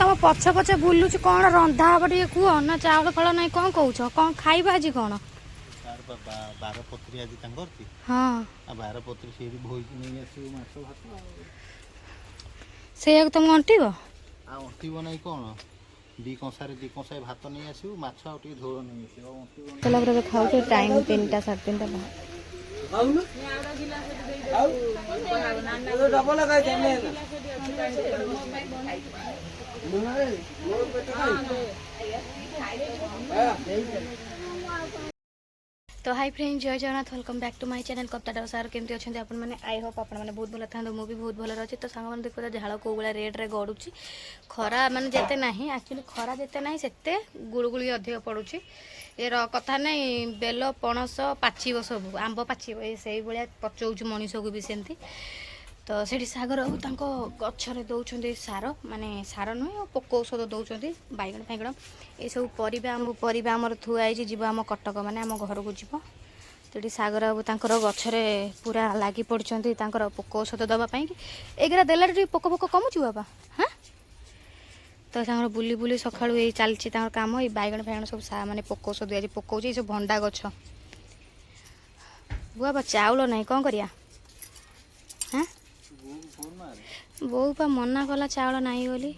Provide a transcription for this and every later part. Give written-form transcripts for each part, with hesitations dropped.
तुम पछ पछ बुलुच कौन रंधा हम टे कह ना चाउल फल ना कौन कौच कौन खाइबा आज कौन बारपत्री आज हाँ बारपत्री से भोईक नहीं आस माछ भात से तुम अंटिब अंटिब ना कौन दी कंसारे भात नहीं आसू माछ आ झोल नहीं आस खाऊ टाइम 3टा 3:30 तो हाई फ्रेंड जय Jagannath welcome back to my channel कप्ताटार सार केमती अच्छे आपण मैंने आई होप आप बहुत भल था मुझे बहुत भल अच्छी तो सांग देखो झाड़ कौ भाया रेट रे गड़ुची खरा माने जेते नहीं एक्चुअली खरा जेते नहीं सेते गुड़गुड़ी अधिक पड़ुची ये कथा नहीं बेल पणस पाचिब सब आंब पाचिब से भाया पचौच मनीष को भी सेमती तो सेठी सागर गचरे दौरान सार माने सार नुहे पोक औषध दौरान बैगण फैगण ये सब परिवा आमर थुआई जीव आम कटक माने आम घर को जीव तो सागर बाबू तांकर गचरे पूरा लगी पड़ते पोक औषध दवापाई एगरा देला पोक पोक कमुची बाबा हाँ तो बुली बुली सका चलती कम ये बैगण फैगण सब माने पोक औषध दिया पकाऊँ सब भंडा गछ बाबा चाउल ना कौन करिया हाँ बो पा मना कला चाउल नाई बोली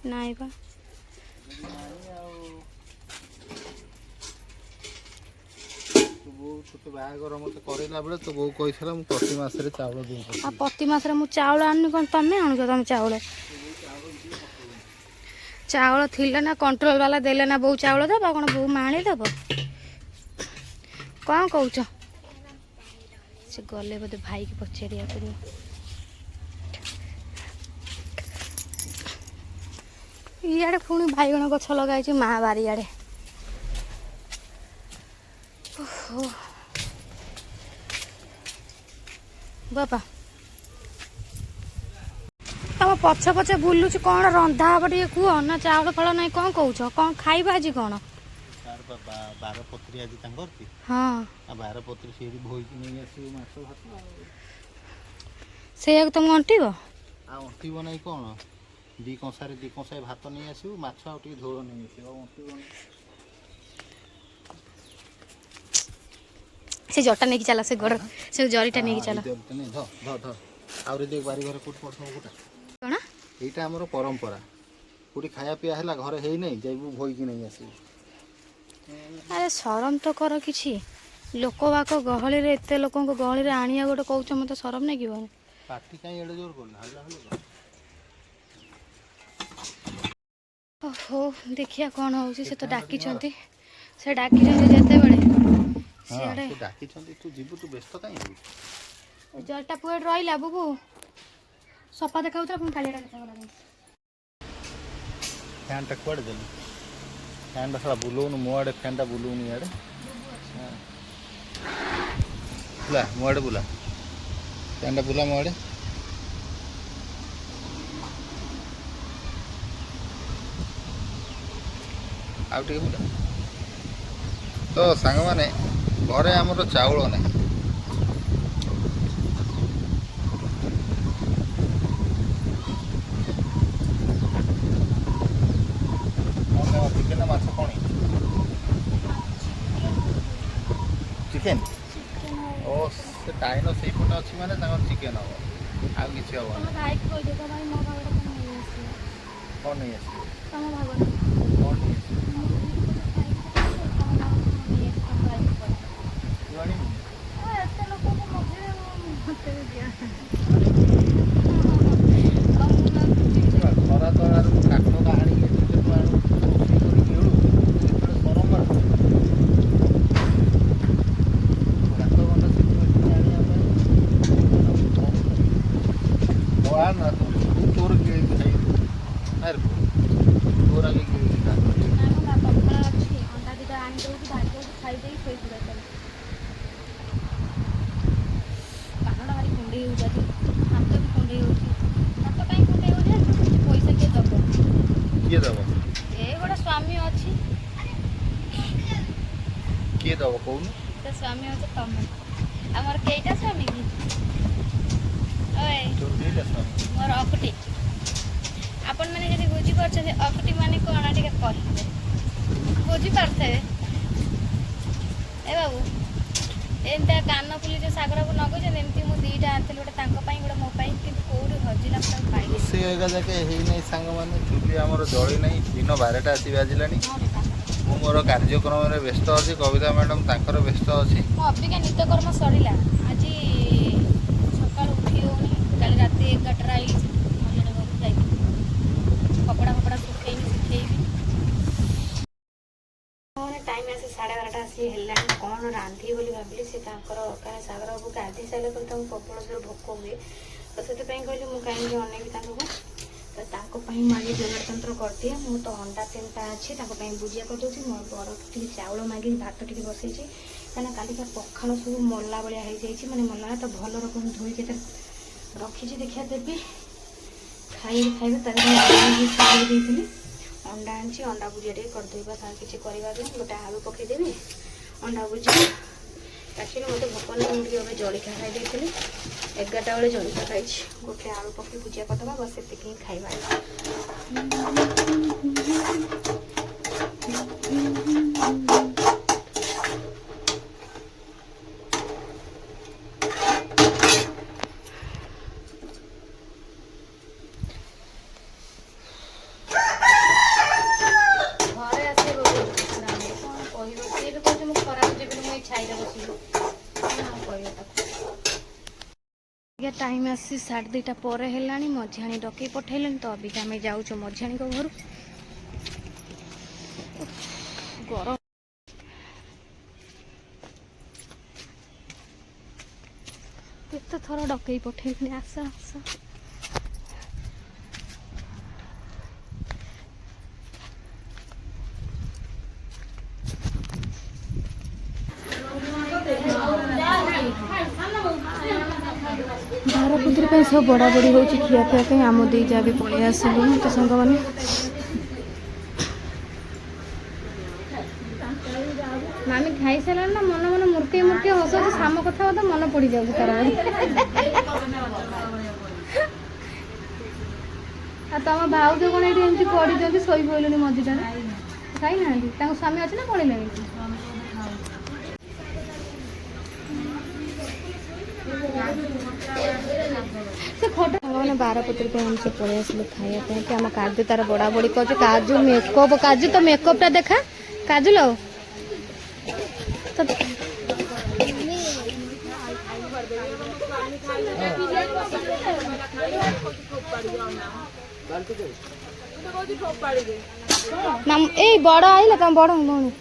नाई पा बाहागर मत करला बेले तो बो कही प्रति मासरे चाउल दे प्रति मासरे मु चाउल आनी कौन तमें आणुछ तुम चाउल चाउल थिले ना कंट्रोल वाला देले ना बो चाउल दबा कौन बो माणी दब कौन कौच से गले बोधे भाई की पचारिया पड़ो इे पुणी बैगण गछ लगाई माँ बारियाड़े बापा तुम पछ पछ बुलुच कौन रंधा हम टे कह ना चाउल फल ना कौन कौच कौन खाइबा आज कौन बारपत्री आज हाँ बारपत्री से भोईक नहीं आस माछ भात से तुम अंटिब अंटिब ना कौन दी कंसारे भात नहीं आसू माछ आ झोल नहीं से जटा नहीं चला से गोड़ से जरीटा नहीं चला आउरे देख बारी घर कोट पड़ सब कौन एटा हमर परंपरा कोटी खाया पिया हैला घरे हेई नहीं जाइबू भोई की नहीं आसी अरे शरम तो कर किछि लोक बाक गहली रे एते लोकन को गहली रे आनिया गोटे कहउछ मते शरम नहीं किबो पार्टी काई एडे जोर करना हल्ला हल्ला ओहो देखिया कौन होउछि से तो डाकी छंती से डाकी छंती जेते बेले सियाडे से डाकी छंती तू जीबू तू व्यस्त काई हो जलटा पुएड रहिला बुबू सपा देखाउछ अपन कालिया देखा गला फैन टा कोड देली फैन टा साला बुलोनु मोआडे फैन टा बुलोनु याडे बुला मोआडे बुला फैन टा बुला मोआडे आउ टिके बुला तो सांग माने घरे हमर चाउल नहीं चिकेन ओ से टाइनो से पटे अछि माने तांगर चिकेन हो आ किछि हो हम भाई को दे तो भाई मो भागड़ कोन नहीं आसी तम भागड़ कोन नहीं आसी एते लोक को मजे मते दिया खरा तो यार काटो कहानी के तो आनु रोसी करी केळु एतरे सरम मार काटो बंद से आनी आपण मोआ ना तो तोर के खाई अरे तोर आगे के का ना पपड़ा अछि अंडा दिटा आनी दउ कि भात दउ खाई देई सोई पुरा चल कानडा भारी कुंडी हो जाती हाथ भी कुंडी होती हाथ काई कुंडी हो जाए पैसा के दबो के दबो ए गोटा स्वामी अछि के दबो कोन तो स्वामी अछि तमे हमर केइटा स्वामी की ओए तोर केटा स्वामी मोर अकटी आपण माने जदी बुझी କରୁଛନ୍ତି ଅକୁଟି ମାନେ କ'ଣ ଟିକେ କହିବେ ବୁଝିପାରୁଥିବେ। ଏ ବାବୁ ଏମିତିଆ କାନ ଫୁଲି ଯେଉଁ ଶାଗରାକୁ ନଗଉଛନ୍ତି ଏମିତି ମୁଁ ଦୁଇଟା ଆଣିଥିଲି ଗୋଟେ ତାଙ୍କ ପାଇଁ ଗୋଟେ ମୋ ପାଇଁ କିନ୍ତୁ କେଉଁଠି ହଜିଲା ମୁଁ ତାକୁ ପାଇଲି। ରୋଷେଇ ଏକା ଯାକେ ହେଇନାହିଁ ସାଙ୍ଗମାନେ, ଚୁଲି ଆମର ଜଳି ନାହିଁ, ଦିନ 12ଟା ଆସି ବାଜିଲାଣି। ମୁଁ ମୋର କାର୍ଯ୍ୟକ୍ରମରେ ବ୍ୟସ୍ତ ଅଛି, କବିତା ମ୍ୟାଡ଼ାମ୍ ତାଙ୍କର ବ୍ୟସ୍ତ ଅଛି। ମୋ ଅବିକା ନିତ୍ୟକର୍ମ ସରିଲା, ଆଜି ସକାଳୁ ଉଠି ହେଉନି, କାଲି ରାତି 11ଟାରେ ଆଇଲି ମଝିରେ ଘରକୁ ଯାଇଥିଲି, କପଡ଼ା ଶୁଖେଇବି ମାନେ ଟାଇମ୍ ଆସି 12:30 ଆସି ହେଲାଣି। କ'ଣ ରାନ୍ଧିବି ବୋଲି ଭାବିଲି, ସେ ତାଙ୍କର କାରଣ ଶାଗରାକୁ ଗାଧୋଇ ସାରିଲା ପରେ ତାଙ୍କୁ ପ୍ରବଳ ଜୋର ଭୋକ ହୁଏ, ତ ସେଥିପାଇଁ କହିଲି ମୁଁ କାହିଁକି ଅନେଇବି ତାଙ୍କୁ, ତ ତାଙ୍କ ପାଇଁ ମୁଁ ଆଜି ଯୋଗାଡ଼ ତନ୍ତ୍ର କରିଦିଏ। ମୁଁ ତ ଅଣ୍ଡା 3ଟା ଅଛି, ତାଙ୍କ ପାଇଁ ଭୁଜିଆ କରିଦେଉଛି। ମୋ ବଡ଼ ଟିକେ ଚାଉଳ ମାଗିକି ଭାତ ଟିକେ ବସେଇଛି, କାହିଁକିନା କାଲିକା ପଖାଳ ସବୁ ମଲା ଭଳିଆ ହେଇଯାଇଛି, ମାନେ ମଲା ତ ଭଲ ରକମ ଧୋଇକି ରଖିଛି, ଦେଖିବା ଦେବି ଖାଇବେ। ତାକୁ ଖାଇ ଦେଇଥିଲି, ଅଣ୍ଡା ଆଣିଛି, ଅଣ୍ଡା ଭୁଜିଆ ଟିକେ କରିଦେବି, ବାସ୍ ଆଉ କିଛି କରିବା ପାଇଁ। ଗୋଟେ ଆଳୁ ପକାଇଦେବି, ଅଣ୍ଡା ଭୁଜିଆ। ଆକ୍ଚୁଆଲି ମୋତେ ଭୋକ ନାହିଁ, ମୁଁ ଟିକେ ଏବେ ଜଳଖିଆ ଖାଇ ଦେଇଥିଲି, 11ଟା ବେଳେ ଜଳଖିଆ ଖାଇଛି। ଗୋଟେ ଆଳୁ ପକାଇ ଭୁଜିଆ କରିଦେବା, ବସ୍ ସେତିକି ହିଁ ଖାଇବା। टाइम आसी 2:30 पर है, मझाणी डकई पठेलें, तो अबिका आम जाऊँ मझाणी घर। गरम केते थर डकई पठेलें, आस आस। बारपुत्री सब बड़ा बड़ी हो खियापिया आम दी जा भी पलि आसलु तो सांग मैंने मामी खाई सारा ना मन मन मूर्ति हस साम कथा तो मन पड़ जाऊँ तार तुम भाउज कौन ये एमती पड़ी दिखती शोई पड़े मझीटा खाई ना स्वामी अच्छे ना पड़े से खट मैंने बारपुत्री से पलि आसलु खाइबा कि आम काजू तार बड़ा बड़ी कर काजू मेकअप काजू तो मेकअपटा देखा काजू लो तो ए बड़ आइला तुम बड़ भौणी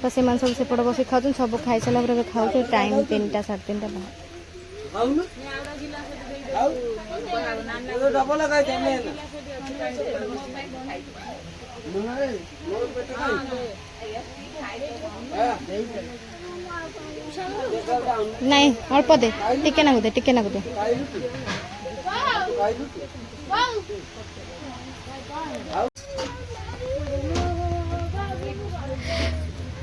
तो से सब सेपट बस खाऊ सब खाई सारा खाऊ टाइम 3टा 3:30 नहीं अल्प दे टिके नागु दे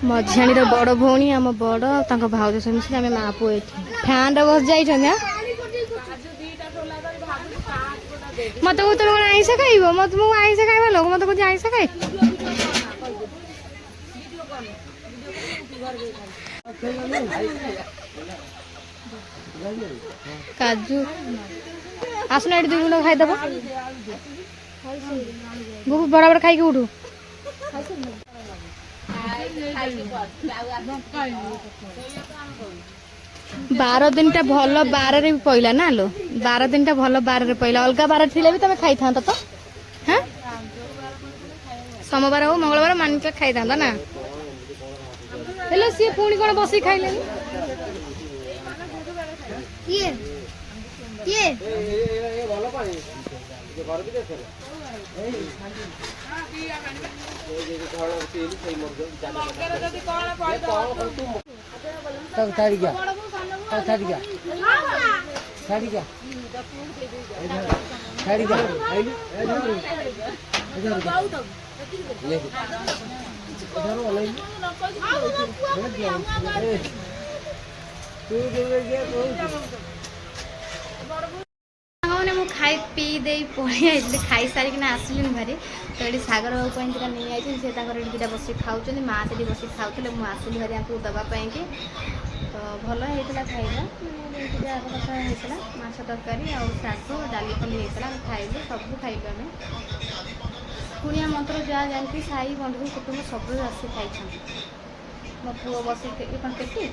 मझाणी बड़ भौणी आम बड़ भाउज सब मिस आम माँ पुओ फैन बस जाइए मत तुम आईस खाइब मत मुझे आईस खाइबा लोग मत कुछ आईस खाई काजू आसना ये 2 गुंड खाईदेव गुबू बड़ा बड़ा खाई उठू 12 दिन भल बार भी पईला ना लो 12 दिन भल बार पईला अलग बार थी भी तुम खाई था तो हाँ सोमवार हो मंगलवार मान के खाई था ना हेलो सी पुणी कौन बस खाइले ଖାଇ ପିଇ ଦେଇ ପଳେଇ ଯାଇଥିଲି, ଖାଇସାରିକିନା ଆସିଲିନି ଭାରି। ତ ଏଠି ସାଗର ବାବୁ ପାଇଁ ଦୁଇଟା ନେଇ ଯାଇଛନ୍ତି, ସେ ତାଙ୍କର ଏଠି ଦୁଇଟା ବସିକି ଖାଉଛନ୍ତି, ମା ସେଠି ବସିକି ଖାଉଥିଲେ, ମୁଁ ଆସିଲି ଭାରି ୟାଙ୍କୁ ଦେବା ପାଇଁକି। ତ ଭଲ ହେଇଥିଲା ଖାଇବା, ଦୁଇଟା ଯାକ କଥା ହେଇଥିଲା, ମାଛ ତରକାରୀ ଆଉ ଶାଗ ଡାଲି ଖଣ୍ଡି ହେଇଥିଲା, ଆମେ ଖାଇଲୁ, ସବୁ ଖାଇଲୁ ଆମେ। କୁଣିଆ ମନ୍ତ୍ର ଯାହା ଯାଇକି ସାହି ବନ୍ଧୁ କୁଟୁମ୍ବ ସବୁ ଆସି ଖାଇଛନ୍ତି। ମୋ ପୁଅ ବସିକି କ'ଣ କେଟି